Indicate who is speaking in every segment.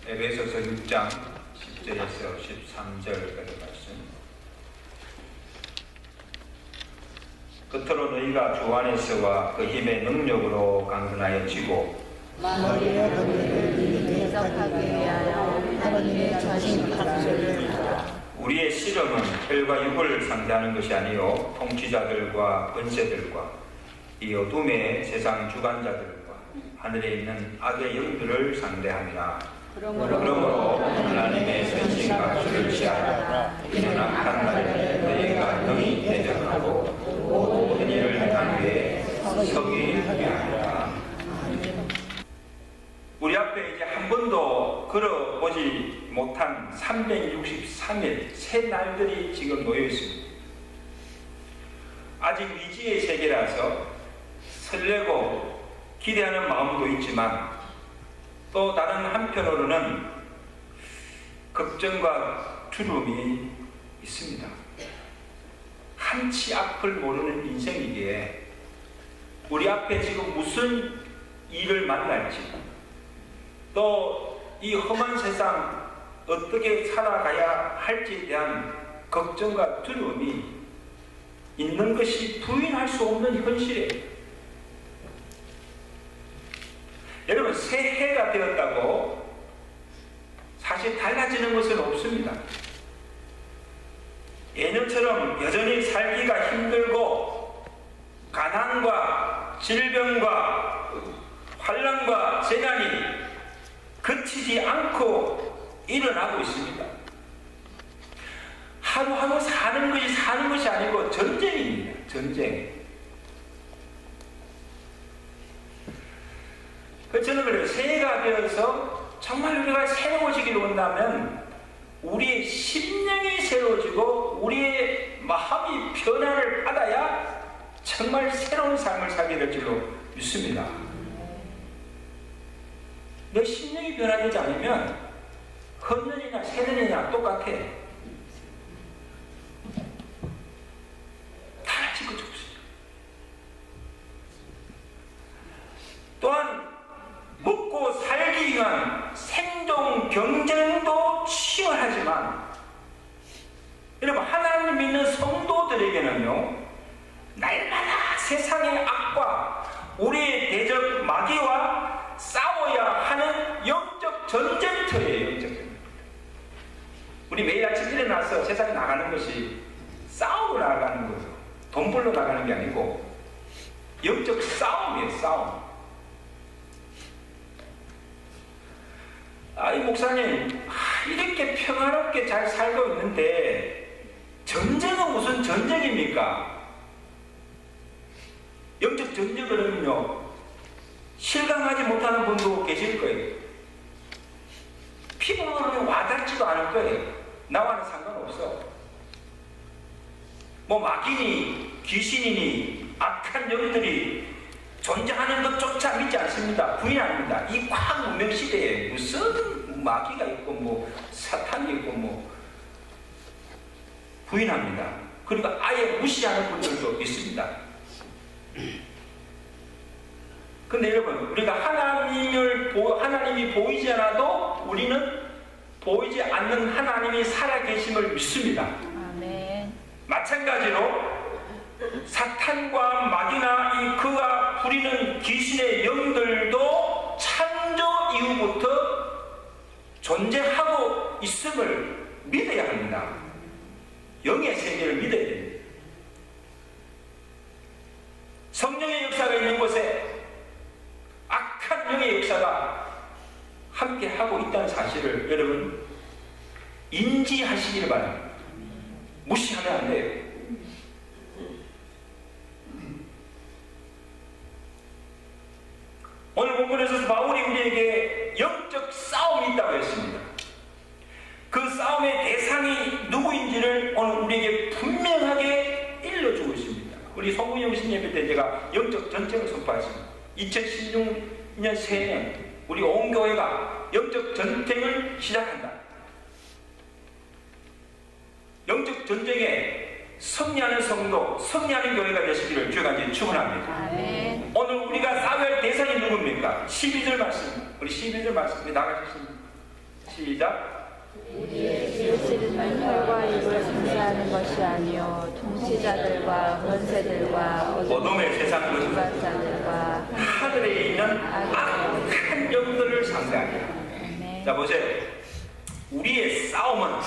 Speaker 1: 에베소서 6장 10절에서 13절까지 말씀. 끝으로 너희가 주 안에서와 그 힘의 능력으로 강건하여 지고
Speaker 2: 만물의 권위를 대적하기 위하여 하나님의 전신 갑주를 하라.
Speaker 1: 우리의 씨름은 혈과 육을 상대하는 것이 아니요 통치자들과 권세들과 이 어둠의 세상 주관자들과 하늘에 있는 악의 영들을 상대함이라. 그러므로 하나님의 전신 갑주를 취하라. 이는 악한 날에 너희가 능히 대적하고 모든 일을 행한 후에 서기 위함이라. 우리 앞에 이제 한 번도 걸어보지 못한 363일 새 날들이 지금 놓여 있습니다. 아직 미지의 세계라서 설레고 기대하는 마음도 있지만 또 다른 한편으로는 걱정과 두려움이 있습니다. 한치 앞을 모르는 인생이기에 우리 앞에 지금 무슨 일을 만날지 또 이 험한 세상 어떻게 살아가야 할지에 대한 걱정과 두려움이 있는 것이 부인할 수 없는 현실이에요. 여러분, 새해가 되었다고 사실 달라지는 것은 없습니다. 예년처럼 여전히 살기가 힘들고 가난과 질병과 환난과 재난이 그치지 않고 일어나고 있습니다. 하루하루 사는 것이 아니고 전쟁입니다. 전쟁. 저는 그래요. 새해가 되어서 정말 우리가 새로워지기를 원한다면 우리의 심령이 새로워지고 우리의 마음이 변화를 받아야 정말 새로운 삶을 살게 될 줄로 믿습니다. 내 심령이 변화되지 않으면 헛년이나 새년이나 똑같아. 달라질 것이 없어요. 또한 먹고 살기 위한 생존 경쟁도 치열하지만 여러분, 하나님 믿는 성도들에게는요 날마다 세상의 악과 우리의 대적 마귀와 싸워야 하는 영적 전쟁터예요. 영적 전쟁터. 우리 매일 아침 일어나서 세상에 나가는 것이 싸우러 나가는 거죠. 돈 벌러 나가는 게 아니고 영적 싸움이에요. 싸움. 이 목사님, 이렇게 평화롭게 잘 살고 있는데 전쟁은 무슨 전쟁입니까? 영적 전쟁은요 실감하지 못하는 분도 계실 거예요. 피부로는 와닿지도 않을 거예요. 나와는 상관없어. 뭐 마귀니 귀신이니 악한 영들이 존재하는 것조차 믿지 않습니다. 부인합니다. 이 과학 문명 시대에 무슨 마귀가 있고 뭐 사탄이 있고 뭐 부인합니다. 그리고 아예 무시하는 분들도 있습니다. 근데 여러분, 우리가 하나님이 보이지 않아도 우리는 보이지 않는 하나님이 살아계심을 믿습니다.
Speaker 2: 아멘.
Speaker 1: 마찬가지로 사탄과 마귀나 이 그가 부리는 귀신의 영들도 창조 이후부터 존재하고 있음을 믿어야 합니다. 영의 세계를 믿어야 됩니다. 성령의 역사가 있는 곳에 악한 영의 역사가 함께 하고 있다는 사실을 여러분 인지하시기를 바랍니다. 무시하면 안 돼요. 오늘 본문에서 바울이 우리에게 영적 싸움이 있다고 했습니다. 그 싸움의 대상이 누구인지를 오늘 우리에게 분명하게 일러주고 있습니다. 우리 송구영신 예배 때 제가 영적 전쟁을 선포했습니다. 2016년 새해는 우리 온 교회가 영적 전쟁을 시작한다. 영적 전쟁에 승리하는 성도, 승리하는 교회가 되시기를 주님께 축원합니다.
Speaker 2: 아멘.
Speaker 1: 오늘 우리가 싸워야 할 대상이 누굽니까? 12절 말씀, 우리 12절 말씀에 나가셨습니다. 시작.
Speaker 2: 예수님은 혈과 육을 상대하는 것이 아니요 통치자들과 권세들과
Speaker 1: 어둠의 세상 그
Speaker 2: 주관자들과
Speaker 1: 하늘에 있는 악한 영들을 상대합니다.
Speaker 2: 아멘.
Speaker 1: 자 보세요. 우리의 싸움은,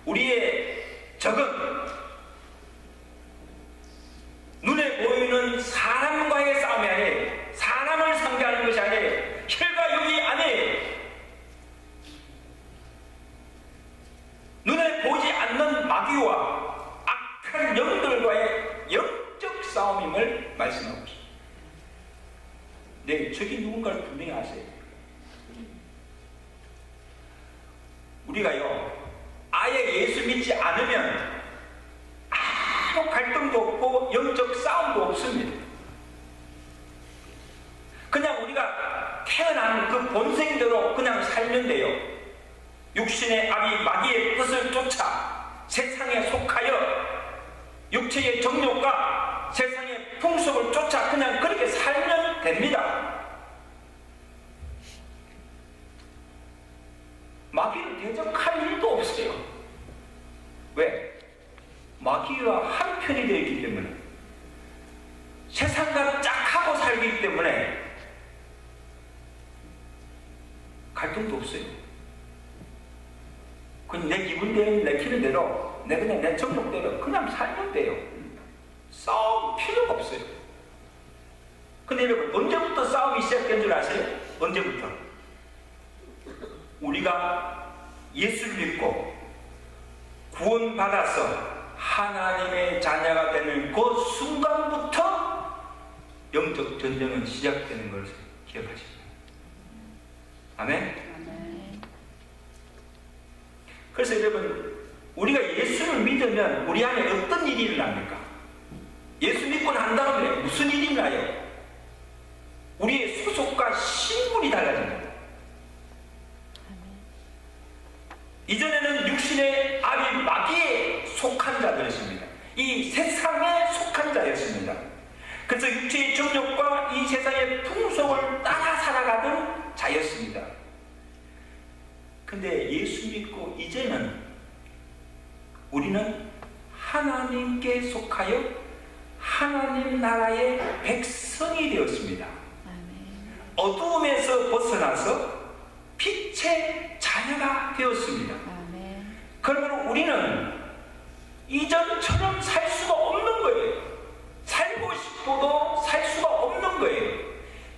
Speaker 1: 우리의 적은 눈에 보이는 사람과의 싸움이 아니에요. 사람을 상대하는 것이 아니에요. 혈과 육이 아니에요. 눈에 보이지 않는 마귀와 악한 영들과의 영적 싸움임을 말씀하고 있습니다. 네, 저기 누군가를 분명히 아세요. 우리가요, 아예 예수 믿지 않으면 아무 갈등도 없고 영적 싸움도 없습니다. 그냥 우리가 태어난 그 본성대로 그냥 살면 돼요. 육신의 악이 마귀의 뜻을 쫓아 세상에 속하여 육체의 정욕과 세상의 풍속을 쫓아 그냥 그렇게 살면 됩니다. 마귀를 대적할 일도 없어요. 왜? 마귀와 한편이 되어 있기 때문에, 세상과 짝하고 살기 때문에 갈등도 없어요. 그냥 내 기분대로 내키는 대로, 그냥 내 정욕대로 그냥 살면 돼요. 싸움 필요가 없어요. 근데 여러분, 언제부터 싸움이 시작된 줄 아세요? 언제부터? 우리가 예수를 믿고 구원받아서 하나님의 자녀가 되는 그 순간부터 영적 전쟁은 시작되는 것을 기억하십니다. 아멘? 그래서 여러분, 우리가 예수를 믿으면 우리 안에 어떤 일이 일어납니까? 예수 믿고 난 다음에 무슨 일이 일어나요? 우리의 소속과 신분이 달라집니다. 이전에는 육신의 악이 마귀에 속한 자들이었습니다. 이 세상에 속한 자였습니다. 그래서 육체의 정욕과 이 세상의 풍속을 따라 살아가던 자였습니다. 근데 예수 믿고 이제는 우리는 하나님께 속하여 하나님 나라의 백성이 되었습니다. 어두움에서 벗어나서 빛의 자녀가 되었습니다. 그러면 우리는 이전처럼 살 수가 없는 거예요. 살고 싶어도 살 수가 없는 거예요.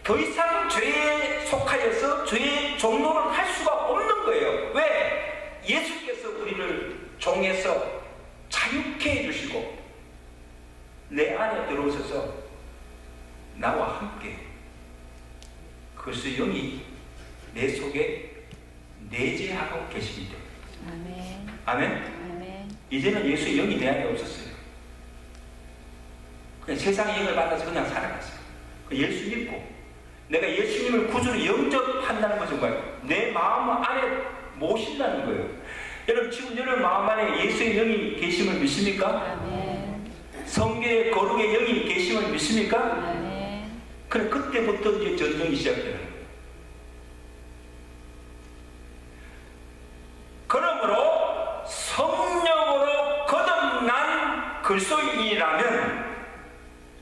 Speaker 1: 더 이상 죄에 속하여서 죄의 종노를 할 수가 없는 거예요. 왜? 예수께서 우리를 종에서 자유케 해주시고 내 안에 들어오셔서 나와 함께 그리스도의 영이 내 속에 내재하고 계십니다.
Speaker 2: 아멘.
Speaker 1: 아멘?
Speaker 2: 아멘.
Speaker 1: 이제는 예수의 영이 내 안에 없었어요. 그냥 세상의 영을 받아서 그냥 살아갔어요. 예수 믿고 내가 예수님을 구주로 영접한다는 것은 뭐예요? 내 마음 안에 모신다는 거예요. 여러분, 지금 여러분 마음 안에 예수의 영이 계심을 믿습니까?
Speaker 2: 아멘.
Speaker 1: 성경의 거룩의 영이 계심을 믿습니까?
Speaker 2: 아멘.
Speaker 1: 그럼 그때부터 이제 전쟁이 시작되는 거예요. 그러므로 성령으로 거듭난 그리스도인이라면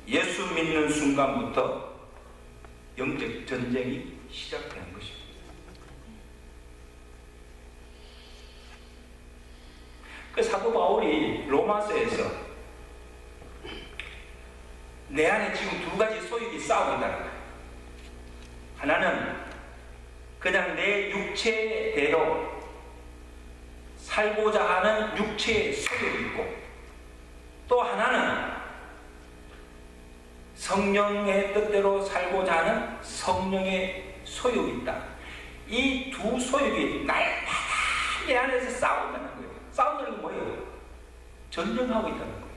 Speaker 1: 예수 믿는 순간부터 영적 전쟁이 시작되는 것입니다. 그 사도 바울이 로마서에서 내 안에 지금 두 가지 소욕이 싸우고 있다는 거예요. 하나는 그냥 내 육체대로 살고자 하는 육체의 소욕이 있고, 또 하나는 성령의 뜻대로 살고자 하는 성령의 소욕이 있다. 이 두 소욕이 날마다 내 안에서 싸운다는 거예요. 싸운다는 게 뭐예요? 전쟁하고 있다는 거예요.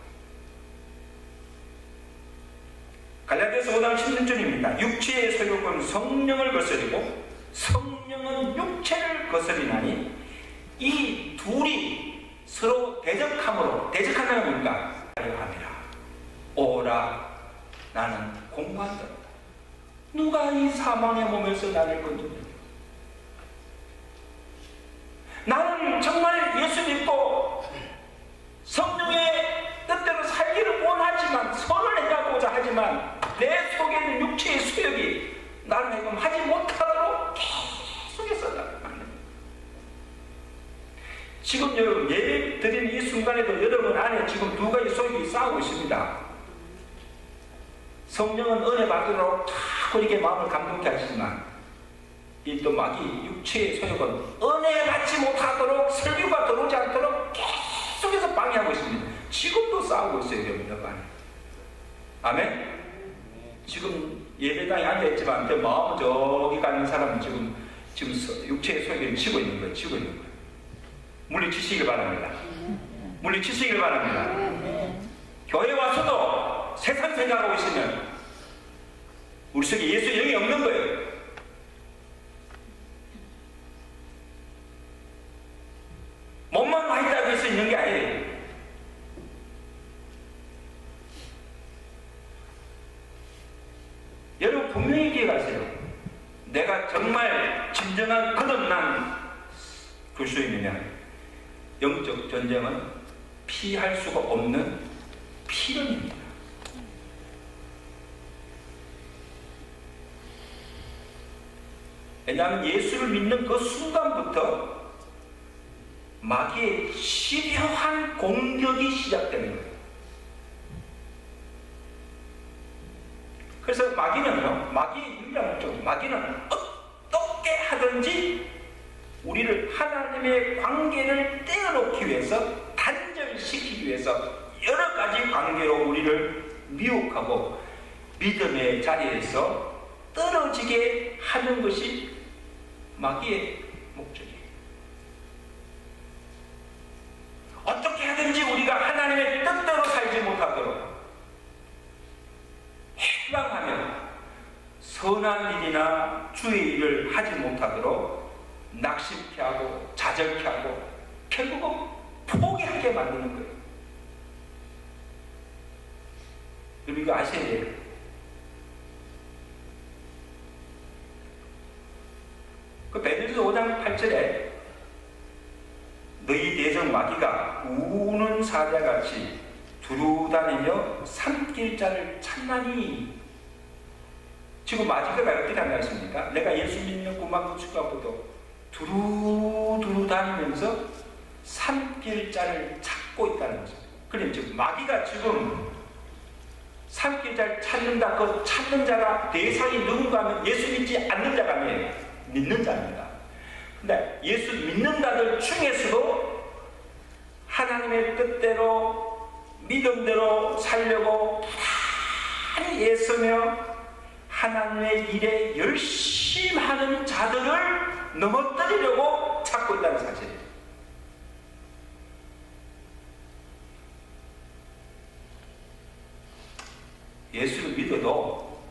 Speaker 1: 갈라디아서 5장 16절입니다. 육체의 소욕은 성령을 거스리고 성령은 육체를 거스리나니 이 둘이 서로 대적함으로, 대적한다는 겁니까? 함이라. 오라, 나는 공부한다. 누가 이 사망의 몸에서 나를 건져내리까? 지금 여러분 예배 드리는 이 순간에도 여러분 안에 지금 두 가지 소용이 싸우고 있습니다. 성령은 은혜 받도록 자꾸 이렇게 마음을 감동케 하시지만 이 또 마귀 육체의 소욕은 은혜 받지 못하도록 설교가 들어오지 않도록 계속해서 방해하고 있습니다. 지금도 싸우고 있어요 여러분 안에. 아멘. 지금 예배당에 앉아있지만 내 마음은 저기 가는 사람은 지금 육체의 소욕을 치고 있는 거예요. 치고 있는 거예요. 물리치시길 바랍니다. 물리치시길 바랍니다. 교회 와서도 세상 생각하고 있으면 우리 속에 예수의 영이 없는 거예요. 몸만 와 있다고 해서 있는 게 아니에요. 여러분 분명히 기억하세요. 내가 정말 진정한 거듭난 그리스도인이면 영적 전쟁은 피할 수가 없는 필연입니다. 왜냐하면 예수를 믿는 그 순간부터 마귀의 치밀한 공격이 시작되는 거예요. 그래서 마귀는요, 마귀의 유일한 목적, 마귀는 어떻게 하든지 우리를 하나님의 관계를 떼어놓기 위해서, 단절시키기 위해서 여러 가지 관계로 우리를 미혹하고 믿음의 자리에서 떨어지게 하는 것이 마귀의 목적이에요. 어떻게 하든지 우리가 하나님의 뜻대로 살지 못하도록 해방하며 선한 일이나 주의 일을 하지 못하도록 낙심케 하고 좌절케 하고 결국은 포기하게 만드는 거예요. 여러분 이거 아셔야 돼요. 그 베드로서 5장 8절에 너희 대적 마귀가 우는 사자같이 두루다니며 삼킬 자를 찾나니. 지금 마귀가 어떻게 다녔습니까? 내가 예수 믿는 구만 구축하고도 두루두루 다니면서 삼킬 자를 찾고 있다는 거죠. 그럼 지금 마귀가 지금 삼킬 자를 찾는다. 그 찾는 자가 대상이 누군가 하면 예수 믿지 않는 자가 아니에요. 믿는 자입니다. 근데 예수 믿는 자들 중에서도 하나님의 뜻대로 믿음대로 살려고 부단히 애쓰며 하나님의 일에 열심히 하는 자들을 넘어뜨리려고 찾고 있다는 사실이에요. 예수를 믿어도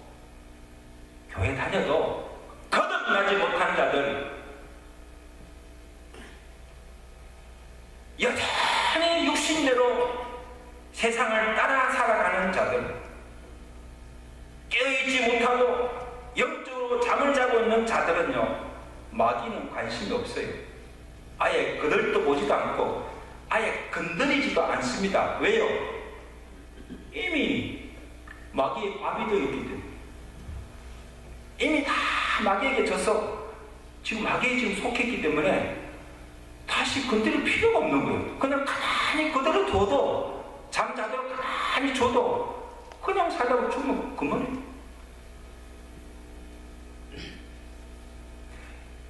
Speaker 1: 교회 다녀도 거듭나지 못한 자들, 여전히 육신대로 세상을 따라 살아가는 자들, 깨어있지 못하고 영적으로 잠을 자고 있는 자들은요, 마귀는 관심이 없어요. 아예 그들도 보지도 않고 아예 건드리지도 않습니다. 왜요? 이미 마귀의 밥이 되어 있기 때문에, 이미 다 마귀에게 져서 지금 마귀에 지금 속했기 때문에 다시 건드릴 필요가 없는 거예요. 그냥 가만히 그대로 둬도, 잠자도록 가만히 줘도 그냥 살다가 죽으면 그만해요.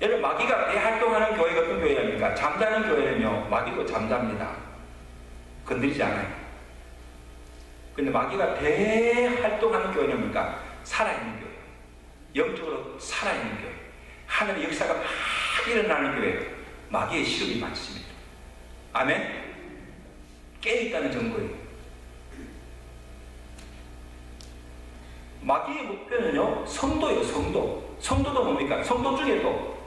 Speaker 1: 여러분 마귀가 대활동하는 교회가 어떤 교회입니까? 잠자는 교회는요, 마귀도 잠잡니다. 건드리지 않아요. 근데 마귀가 대활동하는 교회는 뭡니까? 살아있는 교회, 영적으로 살아있는 교회, 하늘의 역사가 막 일어나는 교회, 마귀의 시험이 많습니다. 아멘? 깨어있다는 증거예요. 마귀의 목표는요, 성도예요. 성도도 뭡니까? 성도 중에도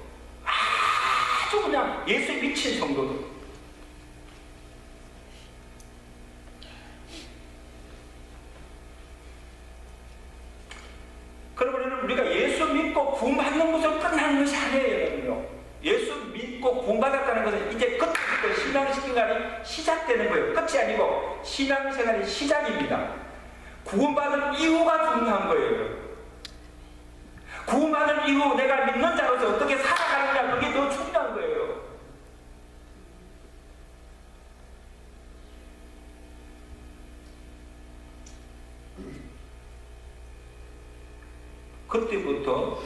Speaker 1: 아주 그냥 예수에 미친 성도들, 그러면 우리가 예수 믿고 구원받는 것으로 끝나는 것이 아니에요. 예수 믿고 구원받았다는 것은 이제 그때부터 신앙생활이 시작되는 거예요. 끝이 아니고 신앙생활의 시작입니다. 구원받은 이유가 중요한 거예요. 구원받은 이후 내가 믿는 자로서 어떻게 살아가느냐, 그게 더 중요한 거예요. 그때부터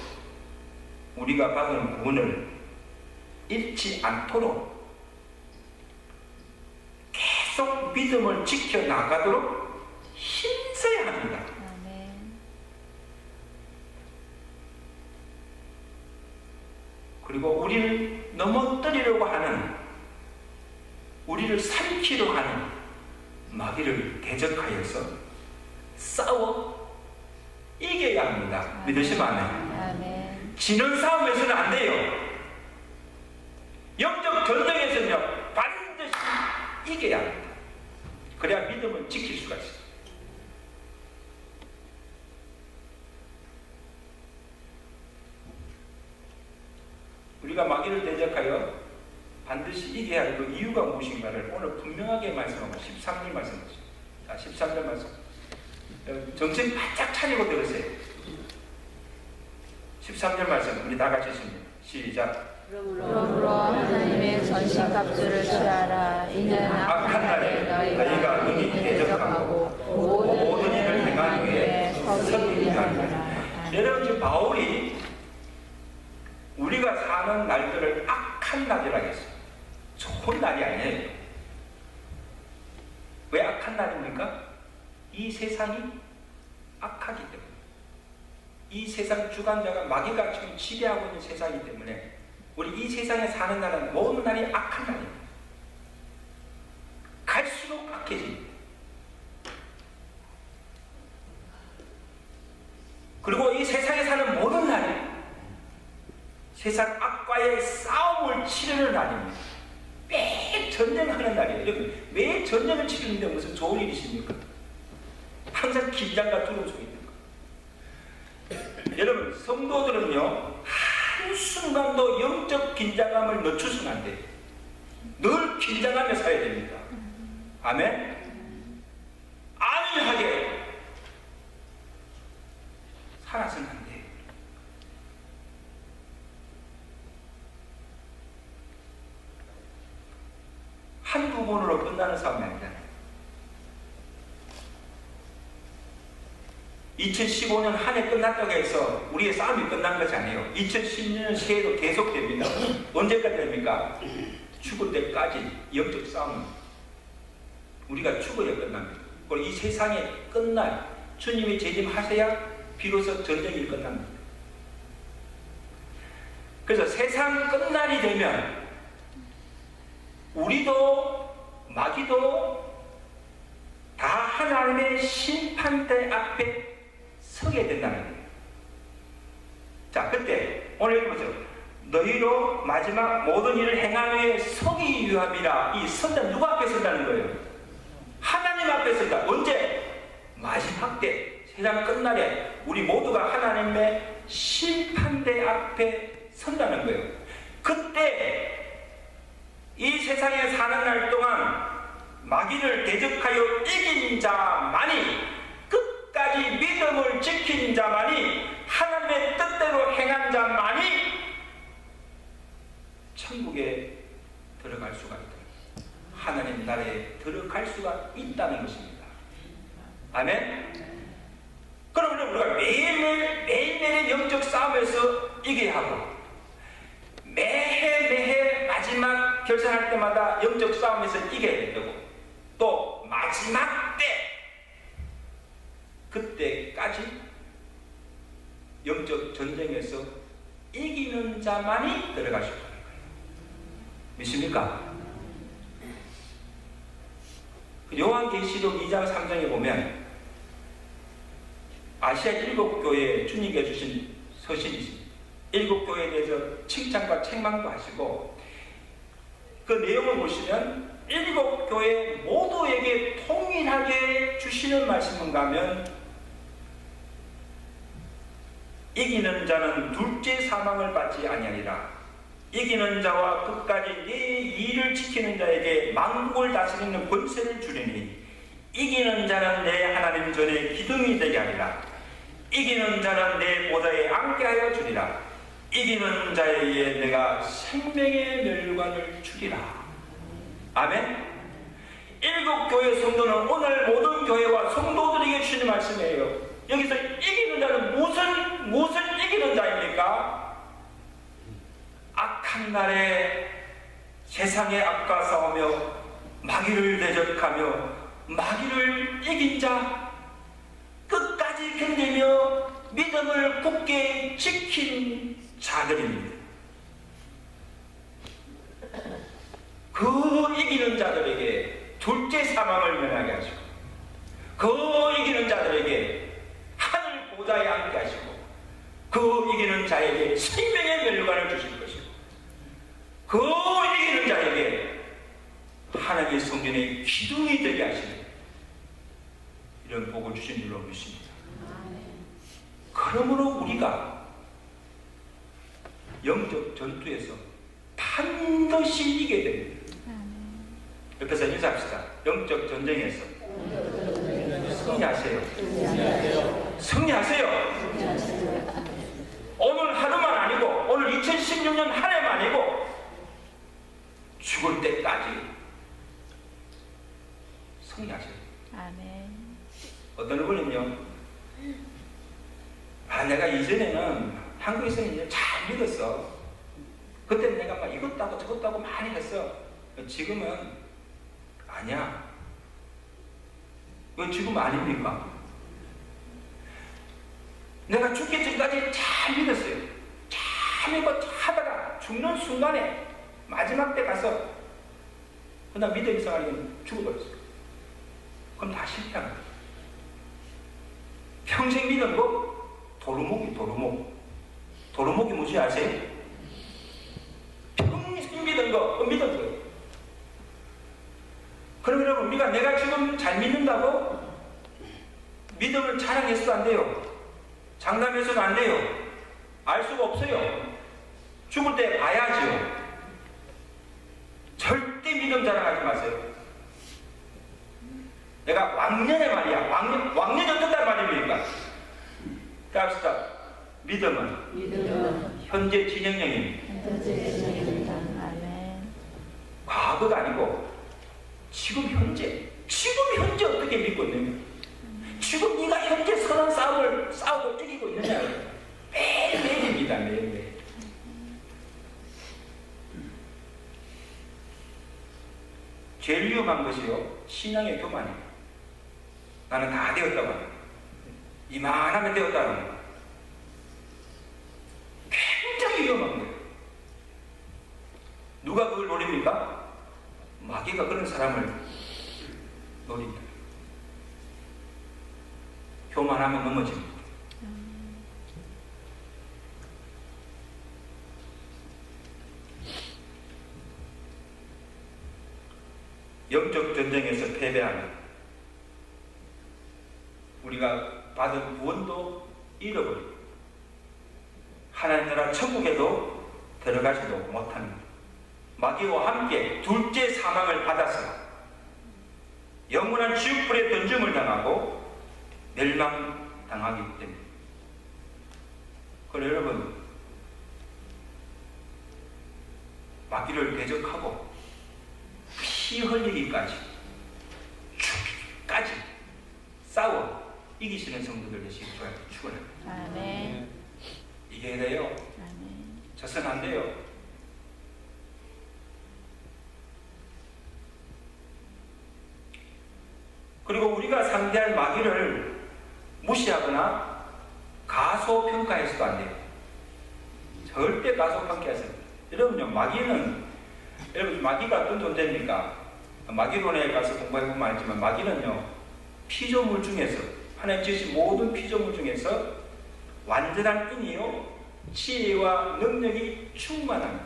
Speaker 1: 우리가 받은 구원을 잃지 않도록 계속 믿음을 지켜나가도록 힘써야 합니다.
Speaker 2: 아멘.
Speaker 1: 그리고 우리를 넘어뜨리려고 하는, 우리를 삼키려 하는 마귀를 대적하여서 싸워 이겨야 합니다. 믿으시면 아멘.
Speaker 2: 아멘.
Speaker 1: 지는 싸움에서는 안 돼요. 영적 전쟁에서는요, 반드시 이겨야 합니다. 그래야 믿음을 지킬 수가 있어요. 우리가 마귀를 대적하여 반드시 이겨야 할 그 이유가 무엇인가를 오늘 분명하게 말씀하고 13절 말씀하시죠. 자, 13절 말씀. 정신 바짝 차리고 들으세요. 13절 말씀 우리 다 같이 읽습니다. 시작.
Speaker 2: 그러므로 하나님의 전신갑주를 취하라. 이는
Speaker 1: 악한 날에 너희가 능히 대적하고 모든 일을 행한 후에 서기 위함이라. 여러분, 지금 바울이 우리가 사는 날들을 악한 날이라 했어요. 좋은 날이 아니에요. 왜 악한 날입니까? 이 세상이 악하기 때문에. 이 세상 주관자가 마귀가 지금 지배하고 있는 세상이기 때문에 우리 이 세상에 사는 날은 모든 날이 악한 날입니다. 갈수록 악해집니다. 그리고 이 세상에 사는 모든 날이 세상 악과의 싸움을 치르는 날입니다. 매일 전쟁하는 날이에요. 여러분, 매일 전쟁을 치르는데 무슨 좋은 일이십니까? 항상 긴장과 두려움 속에 있는 거예요. 여러분, 성도들은요, 한순간도 영적 긴장감을 늦추시면 안 돼요. 늘 긴장하며 살아야 됩니다. 아멘? 안일하게 살아서는 안 돼요. 한두 번으로 끝나는 싸움이 아니잖아요. 2015년 한 해 끝났다고 해서 우리의 싸움이 끝난 것이 아니에요. 2010년 새해도 계속됩니다. 언제까지 됩니까? 죽을 때까지 영적 싸움은 우리가 죽어야 끝납니다. 그리고 이 세상에 끝날 주님이 재림하셔야 비로소 전쟁이 끝납니다. 그래서 세상 끝날이 되면 우리도 마귀도 다 하나님의 심판대 앞에 서게 된다는 거예요. 자, 그때 오늘 읽어보죠. 너희로 마지막 모든 일을 행한 후에 서기 위함이라. 이 선다 누구 앞에 선다는 거예요? 하나님 앞에 선다. 언제? 마지막 때, 세상 끝날에 우리 모두가 하나님의 심판대 앞에 선다는 거예요. 그때 이 세상에 사는 날 동안 마귀를 대적하여 이긴 자만이, 끝까지 믿음을 지킨 자만이, 하나님의 뜻대로 행한 자만이 천국에 들어갈 수가 있다. 하나님 나라에 들어갈 수가 있다는 것입니다. 아멘? 그럼 우리가 매일매일의 영적 싸움에서 이겨야 하고, 매해 마지막 결산할 때마다 영적 싸움에서 이겨야 되고, 또 마지막 때, 그때까지 영적 전쟁에서 이기는 자만이 들어갈 수 있다는 거예요. 믿습니까? 요한계시록 2장 3장에 보면 아시아 7교회에 주님께 주신 서신이 있습니다. 7교회에 대해서 칭찬과 책망도 하시고, 그 내용을 보시면 7교회 모두에게 통일하게 주시는 말씀인가 하면, 이기는 자는 둘째 사망을 받지 아니하리라. 이기는 자와 끝까지 네 일을 지키는 자에게 만국을 다스리는 권세를 주리니, 이기는 자는 내 하나님 전에 기둥이 되게 하리라. 이기는 자는 내 보좌에 앉게하여 주리라. 이기는 자에게 내가 생명의 멸관을 주리라. 아멘. 7교회 성도는 오늘 모든 교회와 성도들에게 주시는 말씀이에요. 여기서 이기는 자는 무엇을 이기는 자입니까? 악한 날에 세상의 악과 싸우며 마귀를 대적하며 마귀를 이긴 자, 끝까지 견디며 믿음을 굳게 지킨 자들입니다. 그 이기는 자들에게 둘째 사망을 면하게 하시고, 그 이기는 자들에게 하늘 보좌에 앉게 하시고, 그 이기는 자에게 생명의 멸관을 주실 것이고, 그 이기는 자에게 하나님의 성전의 기둥이 되게 하시는 이런 복을 주신 줄로 믿습니다. 그러므로 우리가 영적 전투에서 반드시 이기게 됩니다. 옆에서 인사합시다. 영적 전쟁에서 승리하세요. 승리하세요. 오늘 하루만 아니고, 오늘 2016년 한 해만 아니고 죽을 때까지 승리하세요.
Speaker 2: 아멘.
Speaker 1: 어떤 분은요, 내가 이전에는 한국에서는 이제 잘 믿었어. 그때는 내가 막 이것도 하고 저것도 하고 많이 했어. 지금은 아니야. 왜 지금 아닙니까? 내가 죽기 전까지 잘 믿었어요. 잘 믿고 하다가 죽는 순간에 마지막 때 가서 그다음 믿음이 상하면 죽어버렸어요. 그럼 다 실패한 거예요. 평생 믿은 거 도루묵이 뭔지 아세요? 평생 믿은 거 믿은 거예요. 그럼 여러분, 우리가 내가 지금 잘 믿는다고 믿음을 자랑해서도 안 돼요. 장담해서도 안 돼요. 알 수가 없어요. 죽을 때 봐야지요. 절대 믿음 자랑하지 마세요. 내가 왕년에 말이야. 왕년이 어떻단 말입니까? 합시다. 믿음은 현재 진행형입니다.
Speaker 2: 아멘.
Speaker 1: 과거가 아니고 지금 현재 어떻게 믿고 있느냐, 지금 네가 현재 선한 싸움을 싸우고 이기고 있느냐, 매일매일입니다. 매일매일. 제일 위험한 것이요, 신앙의 교만이에요. 나는 다 되었다고 합니다. 이만하면 되었다는 거예요. 굉장히 위험한 거예요. 누가 그걸 노립니까? 마귀가 그런 사람을 노립니다. 교만하면 넘어집니다. 영적 전쟁에서 패배하면 우리가 받은 구원도 잃어버리고 하나님 나라 천국에도 들어가지도 못합니다. 마귀와 함께 둘째 사망을 받아서 영원한 지옥불에 던짐을 당하고 멸망당하기 때문에. 그래서 여러분, 마귀를 대적하고 피 흘리기까지, 죽기까지 싸워 이기시는 성도들 되시기 축원합니다.
Speaker 2: 아멘.
Speaker 1: 이겨야 돼요.
Speaker 2: 아멘.
Speaker 1: 져서는 안 돼요. 그리고 우리가 상대할 마귀를 무시하거나 가소평가해서도 안 돼요. 절대 가소평가해서는. 여러분요, 마귀가 어떤 존재입니까? 마귀론에 가서 공부해보면 알지만 마귀는요, 피조물 중에서, 하나님 지으신 모든 피조물 중에서 완전한 인이요, 지혜와 능력이 충만합니다.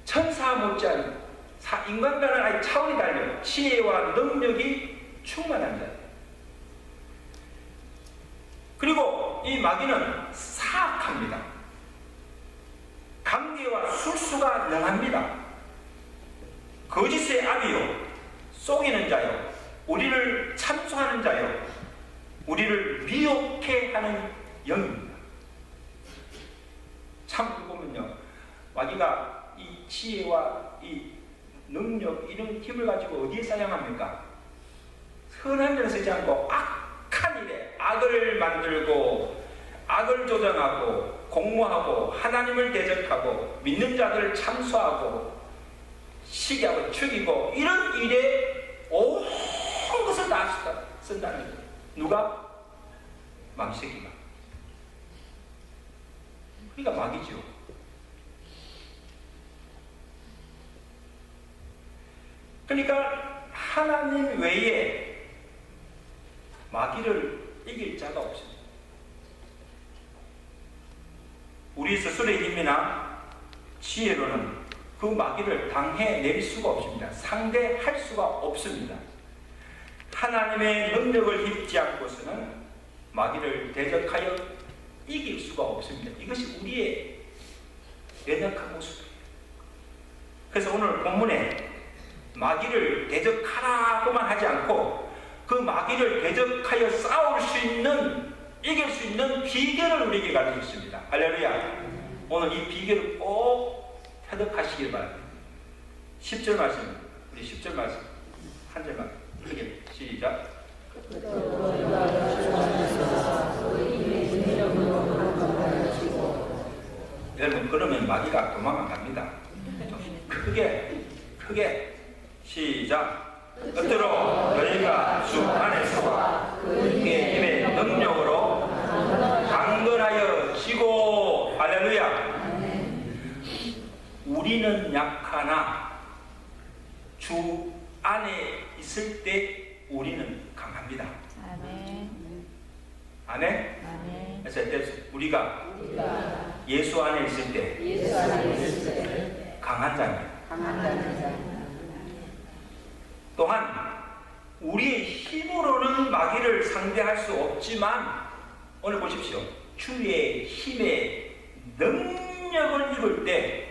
Speaker 1: 천사 못지않은 인간과는 아예 차원이 달려요. 지혜와 능력이 충만한 자예요. 그리고 이 마귀는 사악합니다. 강계와 술수가 능합니다. 거짓의 아비요, 속이는 자요, 우리를 참소하는 자요, 우리를 미혹해 하는 영입니다. 참 보면요, 마귀가 이 지혜와 이 능력, 이런 힘을 가지고 어디에 사용합니까? 선한 데는 쓰지 않고 악한 일에 악을 만들고 악을 조장하고 공모하고 하나님을 대적하고 믿는 자들을 참소하고 시기하고 죽이고 이런 일에 온 것을 다 쓴다는 거예요. 누가? 마귀새끼가. 그러니까 마귀죠. 그러니까 하나님 외에 마귀를 이길 자가 없습니다. 우리 스스로의 힘이나 지혜로는 그 마귀를 당해낼 수가 없습니다. 상대할 수가 없습니다. 하나님의 능력을 입지 않고서는 마귀를 대적하여 이길 수가 없습니다. 이것이 우리의 연약한 모습이에요. 그래서 오늘 본문에 마귀를 대적하라고만 하지 않고 그 마귀를 대적하여 싸울 수 있는, 이길 수 있는 비결을 우리에게 가르쳐 있습니다. 할렐루야. 오늘 이 비결을 꼭 터득하시길 바랍니다. 10절 말씀, 우리 10절 말씀 한 절만 크게 시작. 여러분, 그러면 마귀가 도망 안 갑니다. 크게 시작. 끝으로 너희가 주 안에서와 그의 힘의 능력으로 강건하여 지고. 할렐루야. 우리는 약하나 주 안에 있을 때 우리는 강합니다.
Speaker 2: 아멘.
Speaker 1: 아멘.
Speaker 2: 아멘.
Speaker 1: 그래서 우리가 예수 안에 있을 때 강한 자입니다. 또한 우리의 힘으로는 마귀를 상대할 수 없지만 오늘 보십시오. 주의 힘의 능력을 입을 때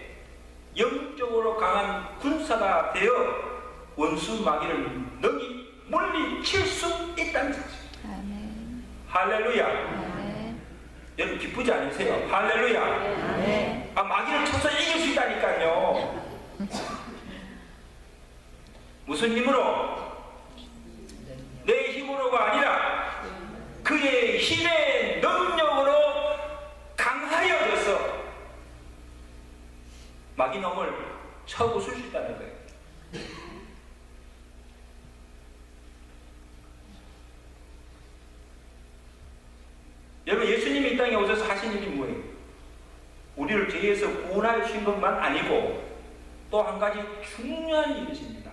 Speaker 1: 영적으로 강한 군사가 되어 원수 마귀를 능히 물리칠 수 있다는 사실.
Speaker 2: 아멘.
Speaker 1: 할렐루야.
Speaker 2: 아멘.
Speaker 1: 여러분 기쁘지 않으세요? 할렐루야.
Speaker 2: 아멘.
Speaker 1: 마귀를 쳐서 이길 수 있다니까요. 무슨 힘으로? 내 힘으로가 아니라 그의 힘의 능력으로 강하여져서 마귀 놈을 쳐 부술 수 있다는 거예요. 여러분, 예수님이 이 땅에 오셔서 하신 일이 뭐예요? 우리를 죄에서 구원하여 주신 것만 아니고 또 한 가지 중요한 일이십니다.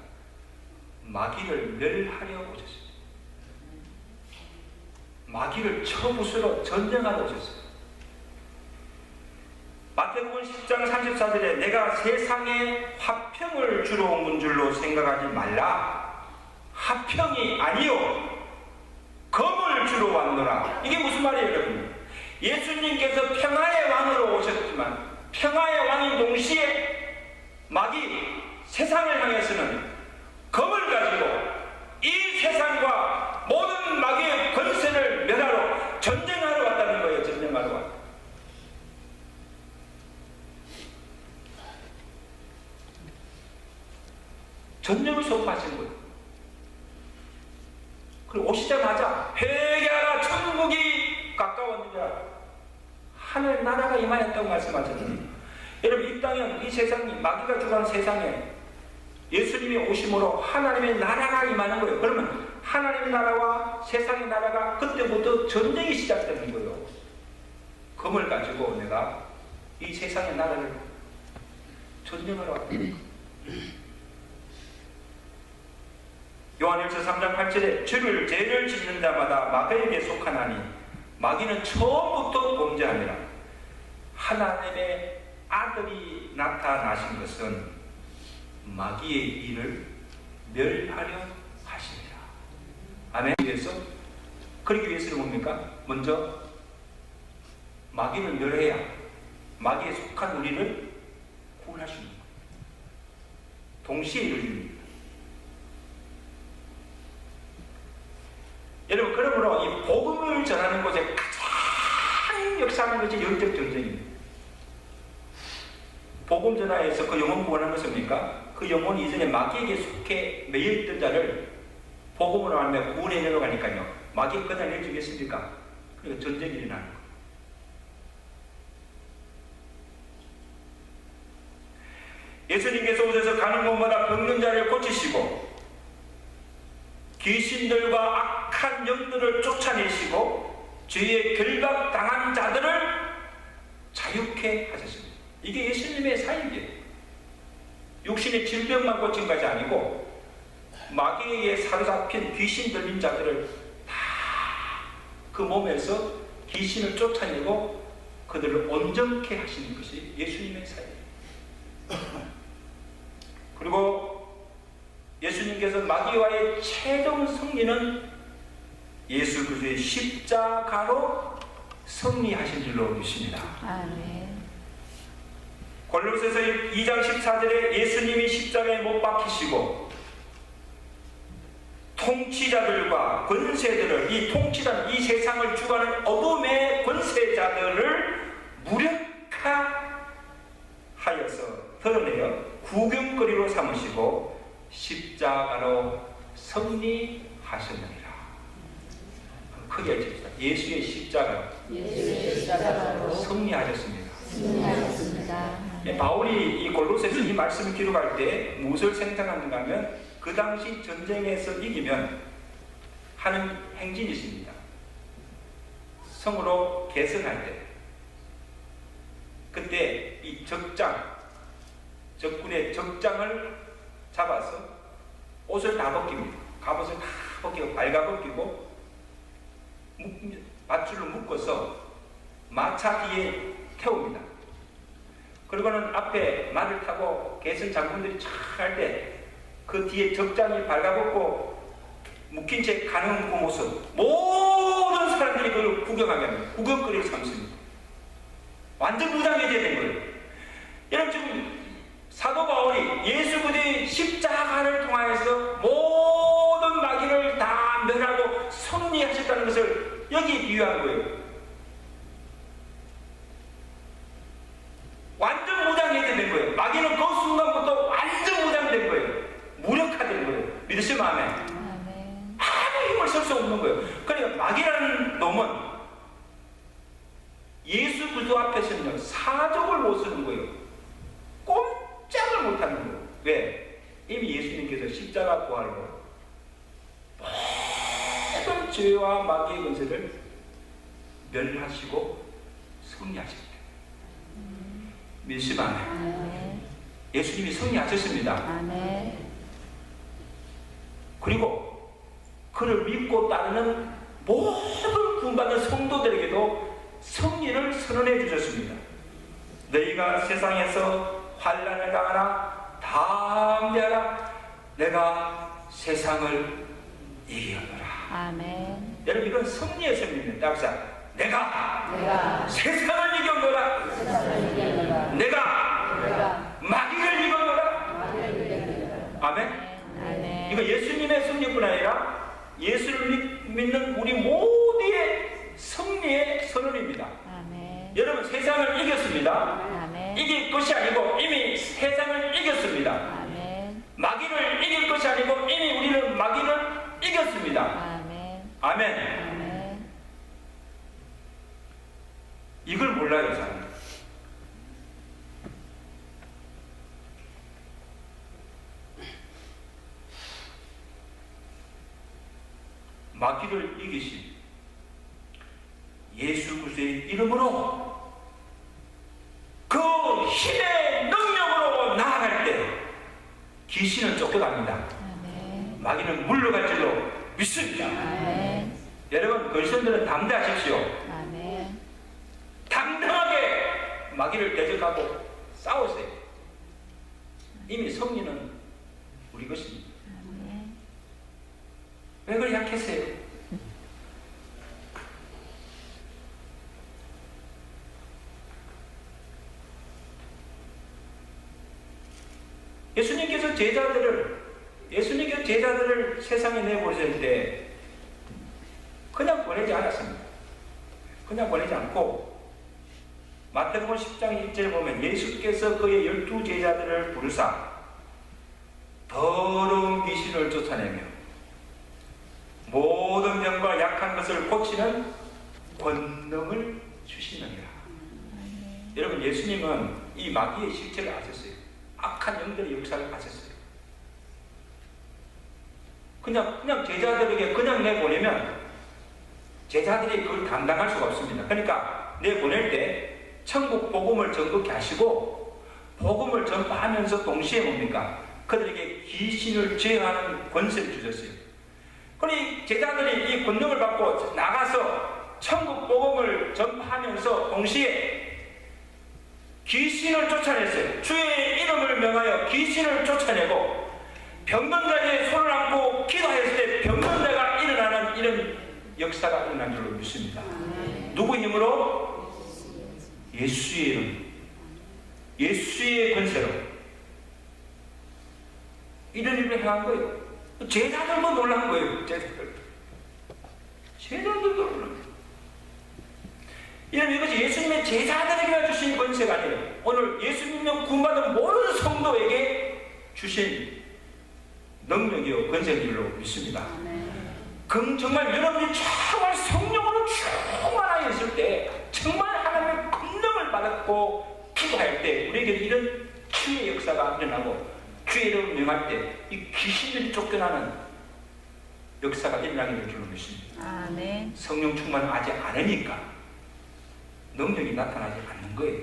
Speaker 1: 마귀를 멸하려 오셨습니다. 마귀를 쳐부수러 전쟁하러 오셨어요. 마태복음 10장 34절에 내가 세상에 화평을 주러 온 줄로 생각하지 말라. 화평이 아니요 검을 주러 왔노라. 이게 무슨 말이에요, 여러분? 예수님께서 평화의 왕으로 오셨지만 평화의 왕인 동시에 마귀 세상을 향해서는 검을 가지고 이 세상과 모든 마귀의 권세를 멸하러 전쟁하러 왔다는 거예요. 전쟁하러 왔다. 전쟁을 선포하신 거예요. 그리고 오시자마자 회개하라, 천국이 가까웠느니라, 하늘 나라가 임하였다고 말씀하셨는데, 여러분, 이 땅은, 이 세상이, 마귀가 주관 세상에 예수님이 오심으로 하나님의 나라가 임하는 거예요. 그러면 하나님의 나라와 세상의 나라가 그때부터 전쟁이 시작되는 거예요. 검을 가지고 내가 이 세상의 나라를 전쟁하러 왔다. 요한일서 3장 8절에 주를 죄를 짓는 자마다 마귀에게 속하나니 마귀는 처음부터 범죄하니라. 하나님의 아들이 나타나신 것은 마귀의 일을 멸하려 하십니다. 아멘. 그러기 위해서는 뭡니까? 먼저 마귀를 멸해야 마귀에 속한 우리를 구원할 수 있는 거예요. 동시에 이루어집니다. 여러분, 그러므로 이 복음을 전하는 곳에 가장 역사하는 것이 영적 전쟁입니다. 복음 전하에서 그 영혼 구원한 것은 뭡니까? 그 영혼이 이전에 마귀에게 속해 매여있던 자를 복음으로 하며 구원해 내려가니까요. 마귀 그냥 내주겠습니까? 그러니까 전쟁이 일어나는 거예요. 예수님께서 오셔서 가는 곳마다 병든 자를 고치시고 귀신들과 악한 영들을 쫓아내시고 죄에 결박당한 자들을 자유케 하셨습니다. 이게 예수님의 사역이에요. 육신의 질병만 고친 것이 아니고 마귀에게 사로잡힌 귀신 들린 자들을 다 그 몸에서 귀신을 쫓아내고 그들을 온전케 하시는 것이 예수님의 사역이에요. 그리고 예수님께서 마귀와의 최종 승리는 예수 그리스도의 십자가로 승리하신 줄로 믿습니다.
Speaker 2: 아멘.
Speaker 1: 골로새서 2장 14절에 예수님이 십자가에 못 박히시고 통치자들과 권세들을, 이 통치자는 이 세상을 주관하는 어둠의 권세자들을 무력화하여서 드러내어 구경거리로 삼으시고 십자가로 승리하셨느니라. 크게 해줍시다. 예수의 십자가로 승리하셨습니다.
Speaker 2: 승리하였습니다.
Speaker 1: 바울이 이 골로새서 이 말씀을 기록할 때 무엇을 생각하는가 하면 그 당시 전쟁에서 이기면 하는 행진이 있습니다. 성으로 개선할 때 그때 이 적군의 적장을 잡아서 옷을 다 벗깁니다. 갑옷을 다 벗기고 발가벗기고 밧줄로 묶어서 마차 뒤에 태웁니다. 그리고는 앞에 말을 타고 개선 장군들이 쫙 할 때 그 뒤에 적장이 발가벗고 묶인 채 가는 그 모습, 모든 사람들이 그걸 구경하게 합니다. 구경거리를 삼습니다. 완전 무장해제야 된 거예요. 여러분 지금 사도 바울이 예수 그리스도의 십자가를 통하여서 모든 마귀를 다 멸하고 승리하셨다는 것을 여기에 비유한 거예요. 완전 무장해제된 거예요. 마귀는 그 순간부터 완전 무장된 거예요. 무력화된 거예요. 믿으시면 아멘. 아무 힘을 쓸 수 없는 거예요. 그러니까 마귀라는 놈은 예수 그리스도 앞에서는 사족을 못 쓰는 거예요. 꼼짝을 못 하는 거예요. 왜? 이미 예수님께서 십자가 부활로 모든 죄와 마귀의 권세를 멸하시고 승리하십니다. 믿으시면 아멘. 예수님이 승리하셨습니다.
Speaker 2: 아멘.
Speaker 1: 그리고 그를 믿고 따르는 모든 구원받은 성도들에게도 승리를 선언해 주셨습니다. 너희가 세상에서 환난을 당하나 담대하라. 내가 세상을 이기었노라.
Speaker 2: 아멘.
Speaker 1: 여러분 이건 승리의 승리입니다. 내가 세상을 이겼노라. 내가 마귀를 이겼노라. 아멘.
Speaker 2: 아멘.
Speaker 1: 이거 예수님의 승리뿐 아니라 예수를 믿는 우리 모두의 승리의 선언입니다.
Speaker 2: 아멘.
Speaker 1: 여러분 세상을 이겼습니다.
Speaker 2: 아멘.
Speaker 1: 이길 것이 아니고 이미 세상을 이겼습니다.
Speaker 2: 아멘.
Speaker 1: 마귀를 이길 것이 아니고 이미 우리는 마귀를 이겼습니다.
Speaker 2: 아멘.
Speaker 1: 아멘.
Speaker 2: 아멘.
Speaker 1: 이걸 몰라요, 사람들. 마귀를 이기신 예수 그리스도의 이름으로 그 힘의 능력으로 나아갈 때 귀신은 쫓겨갑니다.
Speaker 2: 아멘.
Speaker 1: 마귀는 물러갈 줄로 믿습니다.
Speaker 2: 아멘.
Speaker 1: 여러분 그리스도인들은 담대하십시오.
Speaker 2: 아멘.
Speaker 1: 당당하게 마귀를 대적하고 싸우세요. 이미 승리는 우리 것입니다.
Speaker 2: 아멘.
Speaker 1: 왜 그리 약했어요? 예수님께서 제자들을 세상에 내보내실 때 그냥 보내지 않았습니다. 그냥 보내지 않고 마태복음 10장 1절에 보면 예수께서 그의 12제자들을 부르사 더러운 귀신을 쫓아내며 모든 병과 약한 것을 고치는 권능을 주시느니라. 여러분, 예수님은 이 마귀의 실체를 아셨어요. 악한 영들의 역사를 아셨어요. 그냥 제자들에게 그냥 내보내면 제자들이 그걸 감당할 수가 없습니다. 그러니까 내보낼 때 천국 복음을 전극케 하시고 복음을 전파하면서 동시에 뭡니까? 그들에게 귀신을 제어하는 권세를 주셨어요. 그러니 제자들이 이 권능을 받고 나가서 천국 복음을 전파하면서 동시에 귀신을 쫓아냈어요. 주의 이름을 명하여 귀신을 쫓아내고 병든 자에게 손을 얹고 기도했을 때 병든 자가 일어나는 이런 역사가 일어난 줄로 믿습니다. 누구 힘으로? 예수의 이름, 예수의 권세로 이런 일을 행한 거예요. 제자들도 놀란 거예요. 제자들도 놀란 거예요. 이것이 예수님의 제자들에게 주신 권세가 아니에요. 오늘 예수님의 구원받은 모든 성도에게 주신 능력이요 권세인 줄로 믿습니다. 정말 여러분이 정말 성령으로 충만하여 있을 때, 정말 하나님의 권능을 받았고 기도할 때 우리에게 이런 주의 역사가 일어나고 주의 이름을 명할 때 이 귀신들이 쫓겨나는 역사가 일어나게 될 줄로 믿습니다.
Speaker 2: 아멘.
Speaker 1: 성령 충만을 하지 않으니까 능력이 나타나지 않는 거예요.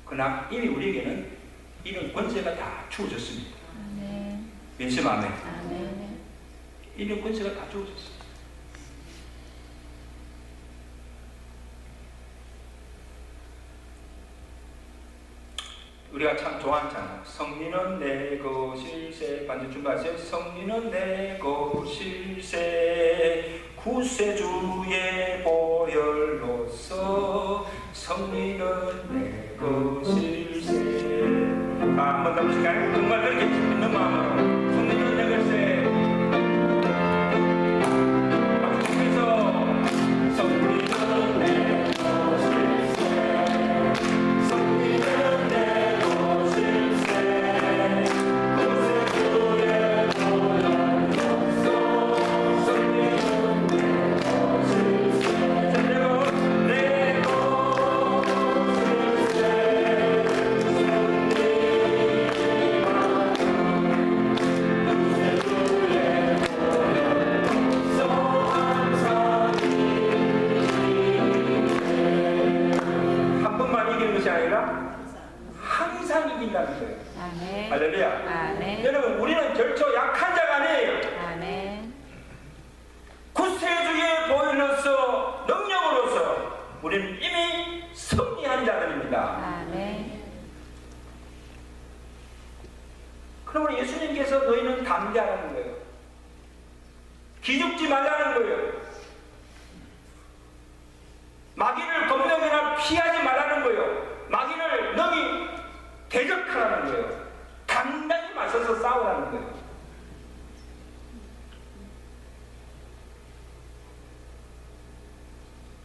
Speaker 1: 그러나 이미 우리에게는 이런 권세가 다 주어졌습니다.
Speaker 2: 아멘.
Speaker 1: 민심 아멘.
Speaker 2: 아멘.
Speaker 1: 이런 권세가 다 주어졌습니다. 우리가 참 좋아하는 찬양, 성리는 내 것일세, 반주 준비하세요. 성리는 내 것일세, 구세주의 보혈로서 성리는 내 것일세. 한 번 더 보실까요? 정말 그렇게 있는 마음으로 성리는 내 것일세. 박수 치면서 성리는 내 것일세, 성리는 내 것일세, 구세주의 보혈로서 성리는 내 것일세. 그리고 내 것일세, 한 번만 이기는 것이 아니라 항상 이긴다는 거예요.
Speaker 2: 아멘.
Speaker 1: 할렐루야.
Speaker 2: 아멘.
Speaker 1: 여러분, 우리는 결코 약한 자가 아니에요.
Speaker 2: 아멘.
Speaker 1: 구세주의 보혈로서 능력으로서 우리는 이미 승리한 자들입니다.
Speaker 2: 아멘.
Speaker 1: 그러므로 예수님께서 너희는 담대하라는 거예요. 기죽지 말라는 거예요. 마귀를 겁내거나 피하지 말라는 거예요. 마귀를 능히 대적하라는 거예요. 단단히 맞서서 싸우라는 거예요.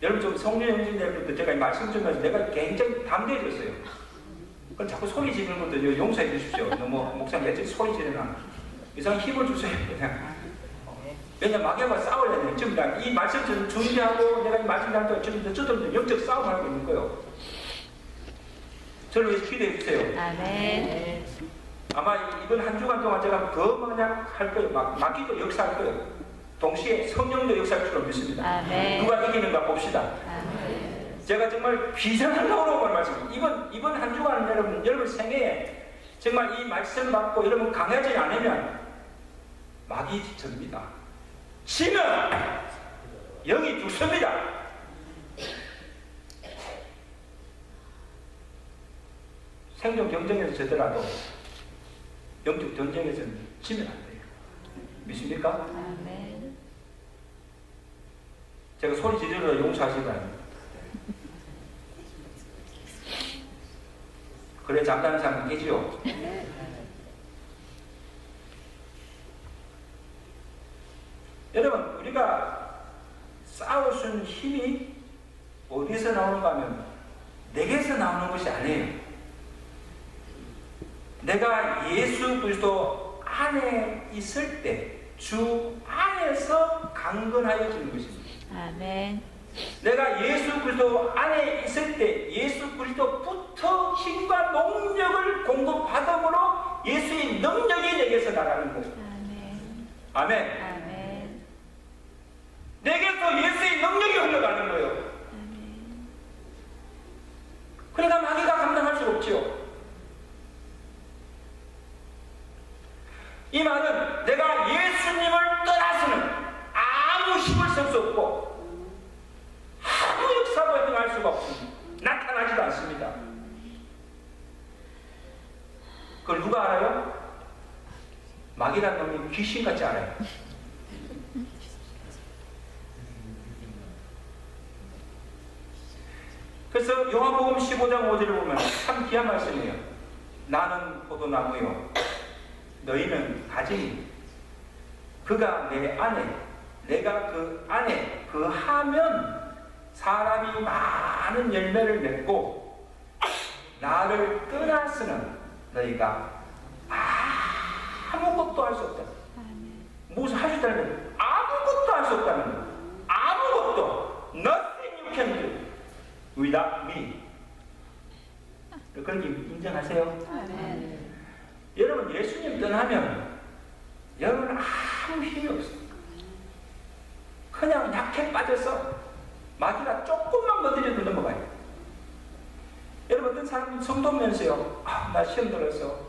Speaker 1: 여러분, 좀 성령 형제들부터 제가 말씀 좀 해서 내가 굉장히 담대해졌어요. 그럼 자꾸 소리 지르는 것도 용서해 주십시오. 너무 목사님 며칠 소리 지르나 이상 힘을 주세요. 그냥. 왜냐면 마귀와 싸워야 돼요. 지금 이 말씀 좀 준비하고 내가 이 말씀 할 때 지금 저도 영적 싸움하고 있는 거예요. 저를 위해서 기도해 주세요.
Speaker 2: 아멘.
Speaker 1: 아마 이번 한 주간 동안 제가 더 만약 할 거예요. 마귀도 역사할 거예요. 동시에 성령도 역사할 줄로 믿습니다.
Speaker 2: 아멘.
Speaker 1: 누가 이기는가 봅시다.
Speaker 2: 아멘.
Speaker 1: 제가 정말 비전하려고 말씀. 이번 한 주간 여러분 생애에 정말 이 말씀 받고 여러분 강해지지 않으면 마귀 접니다. 지면 영이 죽습니다. 생존 경쟁에서 지더라도 영적 전쟁에서는 지면 안 돼요. 믿습니까?
Speaker 2: 아멘.
Speaker 1: 제가 소리 지르러 용서하시기 바랍니다. 그래 잠자는 사람은 깨지요. 여러분, 우리가 싸울 수 있는 힘이 어디서 나오는가 하면 내게서 나오는 것이 아니에요. 내가 예수 그리스도 안에 있을 때, 주 안에서 강건하여지는 것입니다.
Speaker 2: 아멘.
Speaker 1: 내가 예수 그리스도 안에 있을 때 예수 그리스도부터 힘과 능력을 공급받음으로 예수의 능력이 내게서 나가는 거예요.
Speaker 2: 아멘.
Speaker 1: 아멘.
Speaker 2: 아멘.
Speaker 1: 내게서 예수의 능력이 흘러가는 거예요.
Speaker 2: 아멘.
Speaker 1: 그러니까 마귀가 감당할 수 없지요. 이 말은 내가 예수님을 떠나서는 아무 힘을 쓸 수 없고 아무 역사도 행할 수가 없습니다. 나타나지도 않습니다. 그걸 누가 알아요? 마귀란 놈이 귀신같이 알아요. 그래서 요한복음 15장 5절을 보면 참 귀한 말씀이에요. 나는 포도나무요 너희는 가지. 그가 내 안에 내가 그 안에 그하면 사람이 많은 열매를 맺고 나를 떠나서는 너희가 아무것도 할 수 없다. 무슨 할 수 있다면 아무것도 할 수 없다는 거예요. 아무것도 nothing you can do without me. 그렇게 인정하세요?
Speaker 2: 아멘.
Speaker 1: 여러분 예수님 떠나면 여러분 아무 힘이 없어요. 그냥 약해 빠져서 마귀가 조금만 건드려도 넘어가요. 여러분 어떤 사람은 성도면서요, 나 시험 들었어.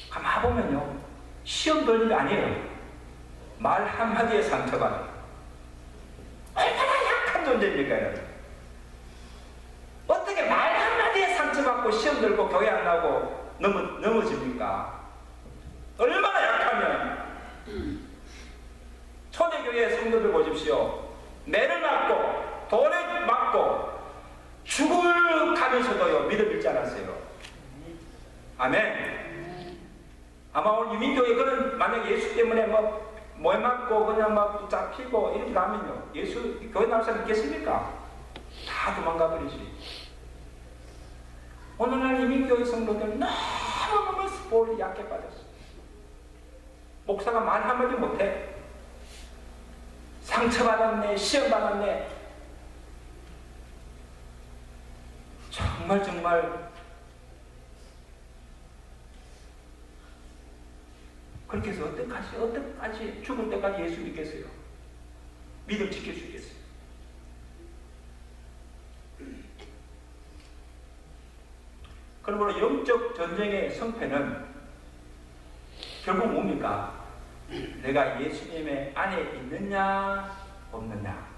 Speaker 1: 가만 보면요, 시험 들는 게 아니에요. 말 한마디에 상처받아요. 얼마나 약한 존재입니까 여러분? 어떻게 말 한마디에 상처받고 시험 들고 교회 안 나고 넘어집니까? 얼마나 약하면. 초대교회 성도들 보십시오. 매를 맞고 돌에 맞고 죽을 가면서도요 믿음 잃지 않았어요. 아멘. 아마 오늘 유민교회 그런 만약 예수 때문에 뭐 맞고 그냥 막 잡히고 이렇게 하면요 예수 교회 나올 사람 있겠습니까? 다 도망가 버리지. 오늘날 유민교회 성도들 너무너무 스포일이 약해 빠졌어. 목사가 말 한마디 못해. 상처받았네, 시험받았네. 정말 그렇게 해서 어떡하지 죽을 때까지 예수 믿겠어요? 믿음 지킬 수 있겠어요? 그러므로 영적 전쟁의 성패는 결국 뭡니까? 내가 예수님의 안에 있느냐 없느냐,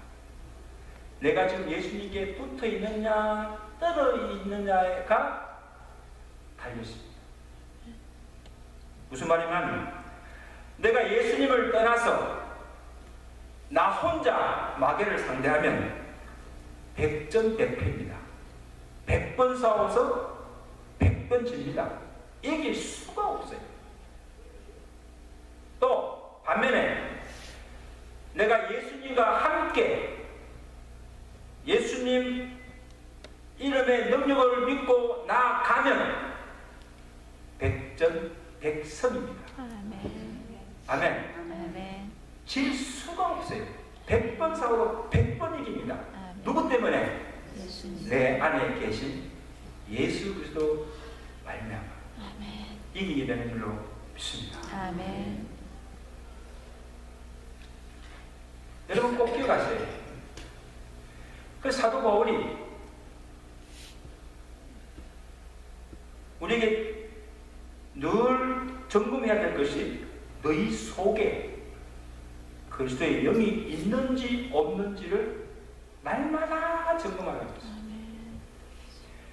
Speaker 1: 내가 지금 예수님께 붙어 있느냐 떨어 있느냐가 달렸습니다. 무슨 말이냐면 내가 예수님을 떠나서 나 혼자 마귀를 상대하면 백전백패입니다. 100번 싸워서 100번 집니다. 이길 수가 없어요. 또 반면에 내가 예수님과 함께 예수님 이름의 능력을 믿고 나아가면 백전백승입니다.
Speaker 2: 아멘.
Speaker 1: 아멘.
Speaker 2: 아멘.
Speaker 1: 질 수가 없어요. 100번 싸워도 100번 이깁니다.
Speaker 2: 아멘.
Speaker 1: 누구 때문에?
Speaker 2: 예수님.
Speaker 1: 내 안에 계신 예수 그리스도 말미암아
Speaker 2: 아멘.
Speaker 1: 이기게 되는 줄로 믿습니다.
Speaker 2: 아멘.
Speaker 1: 여러분 꼭 기억하세요. 그 사도 바울이 우리에게 늘 점검해야 될 것이 너희 속에 그리스도의 영이 있는지 없는지를 날마다 점검하라는 것입니다.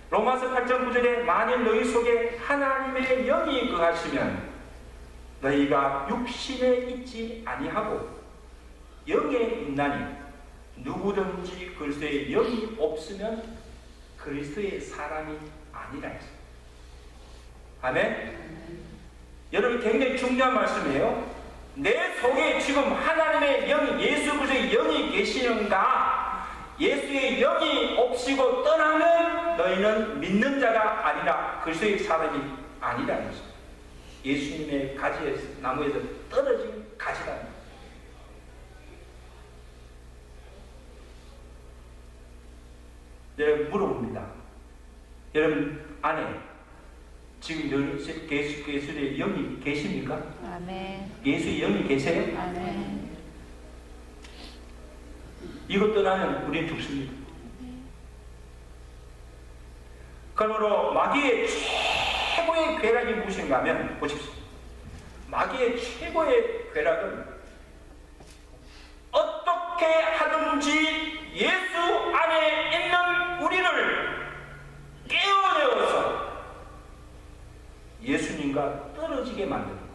Speaker 1: 로마서 8장 9절에 만일 너희 속에 하나님의 영이 거하시면 너희가 육신에 있지 아니하고 영에 있나니 누구든지 그리스도의 영이 없으면 그리스도의 사람이 아니라 했습니다. 아멘? 여러분 굉장히 중요한 말씀이에요. 내 속에 지금 하나님의 영이 예수 그리스도의 영이 계시는가? 예수의 영이 없이고 떠나면 너희는 믿는 자가 아니라 그리스도의 사람이 아니라는 것입니다. 예수님의 가지에서 나무에서 떨어진 가지라는 것입니다. 내가 물어봅니다. 여러분 안에 지금 예수의 영이 계십니까?
Speaker 2: 아멘.
Speaker 1: 예수의 영이 계세요?
Speaker 2: 아멘.
Speaker 1: 이것 떠나면 우리는 죽습니다. 그러므로 마귀의 최고의 괴락이 무엇인가 하면 보십시오. 마귀의 최고의 괴락은 어떻게 하든지 예수 안에 있는 우리를 깨어내어서 예수님과 떨어지게 만듭니다.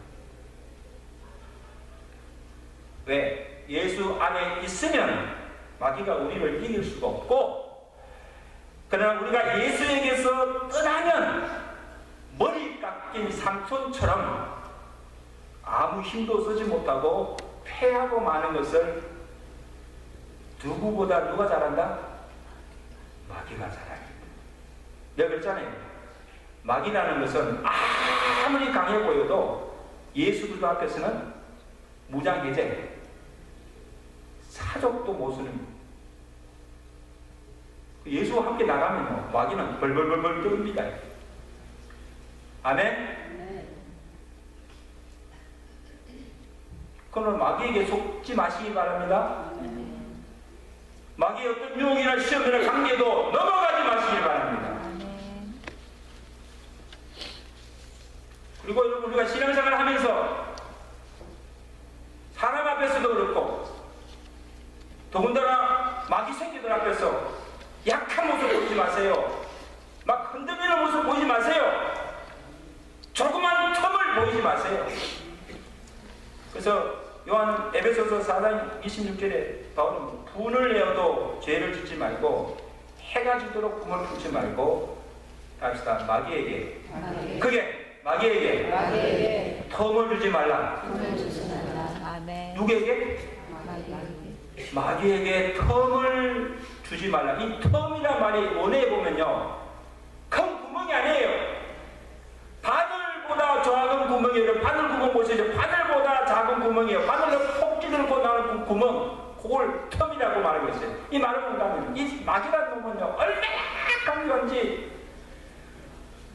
Speaker 1: 왜? 예수 안에 있으면 마귀가 우리를 이길 수가 없고, 그러나 우리가 예수에게서 떠나면 머리 깎인 삼손처럼 아무 힘도 쓰지 못하고 패하고 마는 것을 누구보다 누가 잘한다? 마귀가 잘합니다. 내가 그랬잖아요. 마귀라는 것은 아무리 강해 보여도 예수 앞에서는 무장해제, 사족도 못 쓰는. 예수와 함께 나가면요, 마귀는 벌벌벌벌 떠옵니다. 아멘? 그러면 마귀에게 속지 마시기 바랍니다. 마귀의 어떤 유혹이나 시험이나 관계도 넘어가지 마시기 바랍니다. 그리고 여러분, 우리가 신앙생활을 하면서 사람 앞에서도 그렇고 더군다나 마귀 새끼들 앞에서 약한 모습 보이지 마세요. 막 흔들리는 모습 보이지 마세요. 조그만 틈을 보이지 마세요. 그래서 요한 에베소서 4장 26절에 바울은 분을 내어도 죄를 짓지 말고 해가 지도록 꿈을 품지 말고 합시다. 마귀에게 텀을 주지 말라.
Speaker 2: 아멘.
Speaker 1: 누구에게? 마귀에게 텀을 주지 말라. 이 텀이란 말이 원어에 보면요, 큰 구멍이 아니에요. 바늘보다 작은 구멍이에요. 바늘 구멍 보세요. 바늘보다 작은 구멍이에요. 바늘로 폭 찌들고 나오는 구멍, 그걸 텀이라고 말하고 있어요. 이 말을 본다면 이 마귀라는 놈은요, 얼마나 강력한지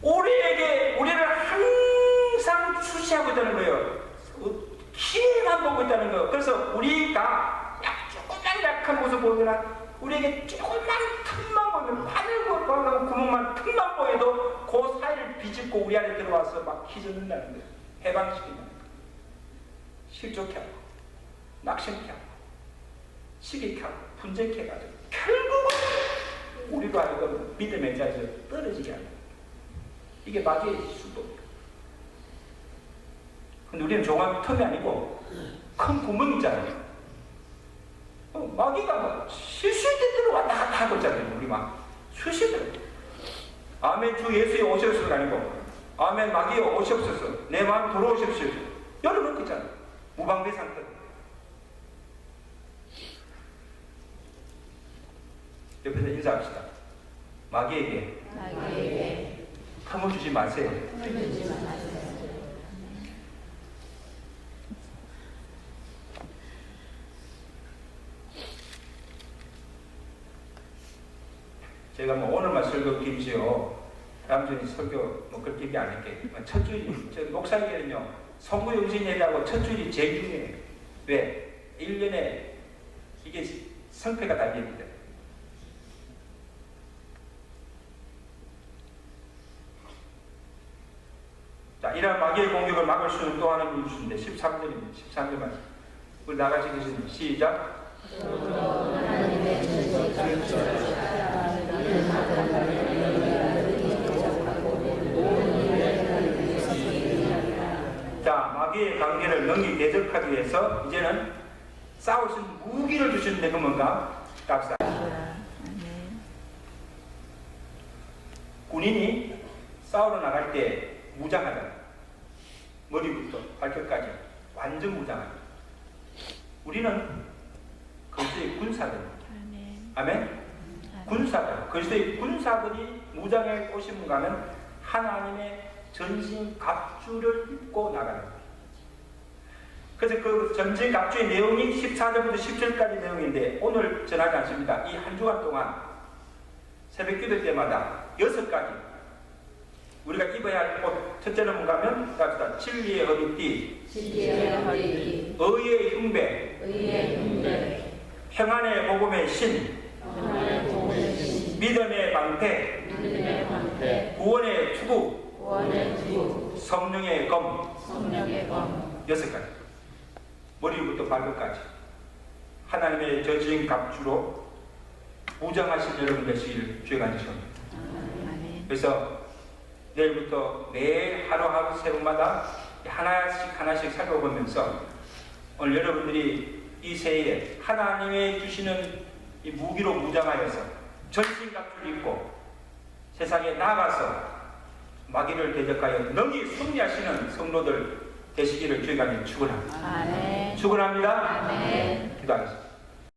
Speaker 1: 우리를 항상 수시하고 있다는 거예요. 키만 보고 있다는 거예요. 그래서 우리가 조금만 약한 모습 보거나 우리에게 조금만 틈만 보면, 바늘고 구멍만 틈만 보여도 그 사이를 비집고 우리 안에 들어와서 막 휘젓는다는 거예요. 해방시킨다는 거예요. 실족해 하고 낙심케 하고 시기케 하고 분쟁케 해가지고 결국은 우리로 하여금 믿음의 자리에서 떨어지게 하는 거예요. 이게 마귀의 수법입니다. 근데 우리는 조각 틈이 아니고 큰 구멍이 있잖아요. 마귀가 막 실수할 때대로 왔다 갔다 하고 있잖아요. 우리 막 수시대로. 아멘 주 예수의 오시옵소서가 아니고 아멘 마귀의 오시옵소서, 내 마음 돌아오십시오. 열어놓고 있잖아요. 무방비 상태. 옆에서 인사합시다. 마귀에게 틈을 주지 마세요. 제가 오늘만 설교 길지요. 다음 주에 설교 그렇게 길게 안 할게. 첫 주일, 저 목사에게는요, 성부 영신 얘기하고 첫 주일이 제일 중요해요. 왜? 1년에 이게 성패가 달려있거든. 자, 이러한 마귀의 공격을 막을 수 있는 또 하나님 주신데 13절입니다. 13절만 우리 나가시겠습니다. 시작. 자, 마귀의 관계를 능히 대적하기 위해서 이제는 싸울 수 있는 무기를 주시는데 그 뭔가? 답사. 군인이 싸우러 나갈 때 무장하다. 머리부터 발끝까지 완전 무장하다. 우리는 그리스도의 군사들입니다. 아멘? 군사들. 그리스도의 군사들이 무장에 오시면 가면 하나님의 전신 갑주를 입고 나가는 거예요. 그래서 그 전신 갑주의 내용이 14절부터 17절까지 내용인데 오늘 전하지 않습니다. 이 한 주간 동안 새벽 기도 때마다 6가지 우리가 입어야 할 옷, 첫째는 뭔가 하면 갑시다. 진리의 허리띠,
Speaker 2: 진리의 허리띠,
Speaker 1: 의의 흉배,
Speaker 2: 의의 흉배,
Speaker 1: 평안의 복음의 신,
Speaker 2: 평안의 복음의 신,
Speaker 1: 믿음의 방패,
Speaker 2: 믿음의 방패,
Speaker 1: 구원의 투구,
Speaker 2: 구원의 투구,
Speaker 1: 성령의 검.
Speaker 2: 성령의 검.
Speaker 1: 6가지. 머리부터 발끝까지 하나님의 저지은 갑주로 무장하신 여러분 되시길 주의 간절합니다.
Speaker 2: 아멘.
Speaker 1: 그래서 내일부터 매일 하루하루 새벽마다 하나씩 살펴보면서 오늘 여러분들이 이 새해에 하나님의 주시는 이 무기로 무장하여서 전신갑주를 입고 세상에 나가서 마귀를 대적하여 능히 승리하시는 성도들 되시기를 주의 간절히 축원합니다.
Speaker 2: 아멘.
Speaker 1: 축원합니다.
Speaker 2: 아멘.
Speaker 1: 기도하겠습니다.